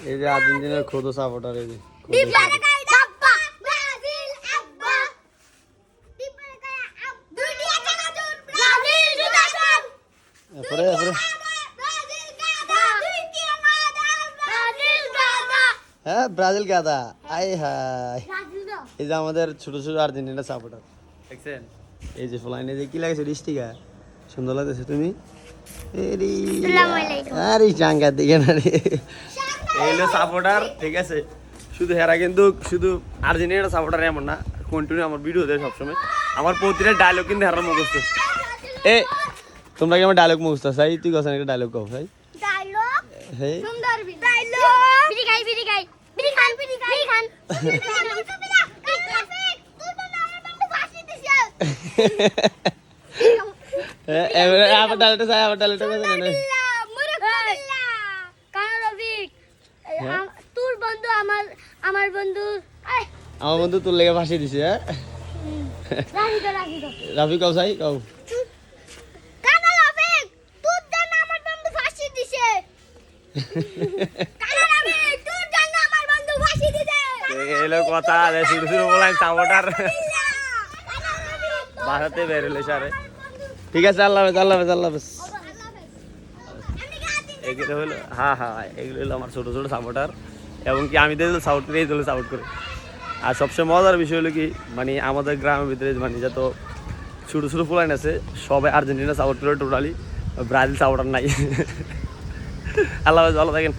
এই যে আর্জেন্টিনার খোদ সাপোর্টার এই যে হ্যাঁ ব্রাজিল গাদা আই হাই এই যে আমাদের ছোট ছোট আর্জেন্টিনা সাপোর্টার দেখছেন এই যে ফলাইনে যে কি লাগছে ডিস্ট্রিক্টে সুন্দর লাগতেছে তুমি আরে চাঙ্গার দিকে না রে এই হলো সাপোর্টার ঠিক আছে শুধু হেরা কিন্তু শুধু আর্জেন্টিনা সাপোর্টার এমন না কন্টিনিউ আমার ভিডিও দেয় সবসময় আমার প্রতিটা ডায়লগ কিন্তু হেরার মুখস্থ এ তোমরা কি আমার ডায়লগ মুখস্থ চাই তুই কথা একটা ডায়লগ কও ভাই ডায়লগ হেই সুন্দর ডায়লগ বিড়ি খাই বিড়ি খান বিড়ি খান তুই তো আমার বন্ধু ফাঁসি দিছিস এবারে আবার ডায়লগটা চাই আবার ডায়লগটা কথা না তোর বন্ধু আমার বন্ধু আমার বন্ধু তোর লেগে ফাঁসি দিছে হ্যাঁ রাফি কও চাই কও কানা রাফিক তোর জন্য আমার বন্ধু ফাঁসি দিছে কানা রাফিক তোর জন্য আমার বন্ধু ফাঁসি দিছে এলো কথা রে শুরু শুরু বলাই সাপোর্টার বাসাতে বের হলে সারে ঠিক আছে আল্লাহ হাফেজ আল্লাহ হাফেজ আল্লাহ হাফেজ এগুলো হলো হ্যাঁ হ্যাঁ এগুলো হলো আমার ছোটো ছোটো সাপোর্টার এবং কি আমি তো সাপোর্ট করি এই দলে সাপোর্ট করি আর সবচেয়ে মজার বিষয় হলো কি মানে আমাদের গ্রামের ভিতরে মানে যত ছোটো ছোটো ফুলাইন আছে সবাই আর্জেন্টিনা সাপোর্ট করে টোটালি ব্রাজিল সাপোর্টার নাই আল্লাহ হাফেজ ভালো থাকেন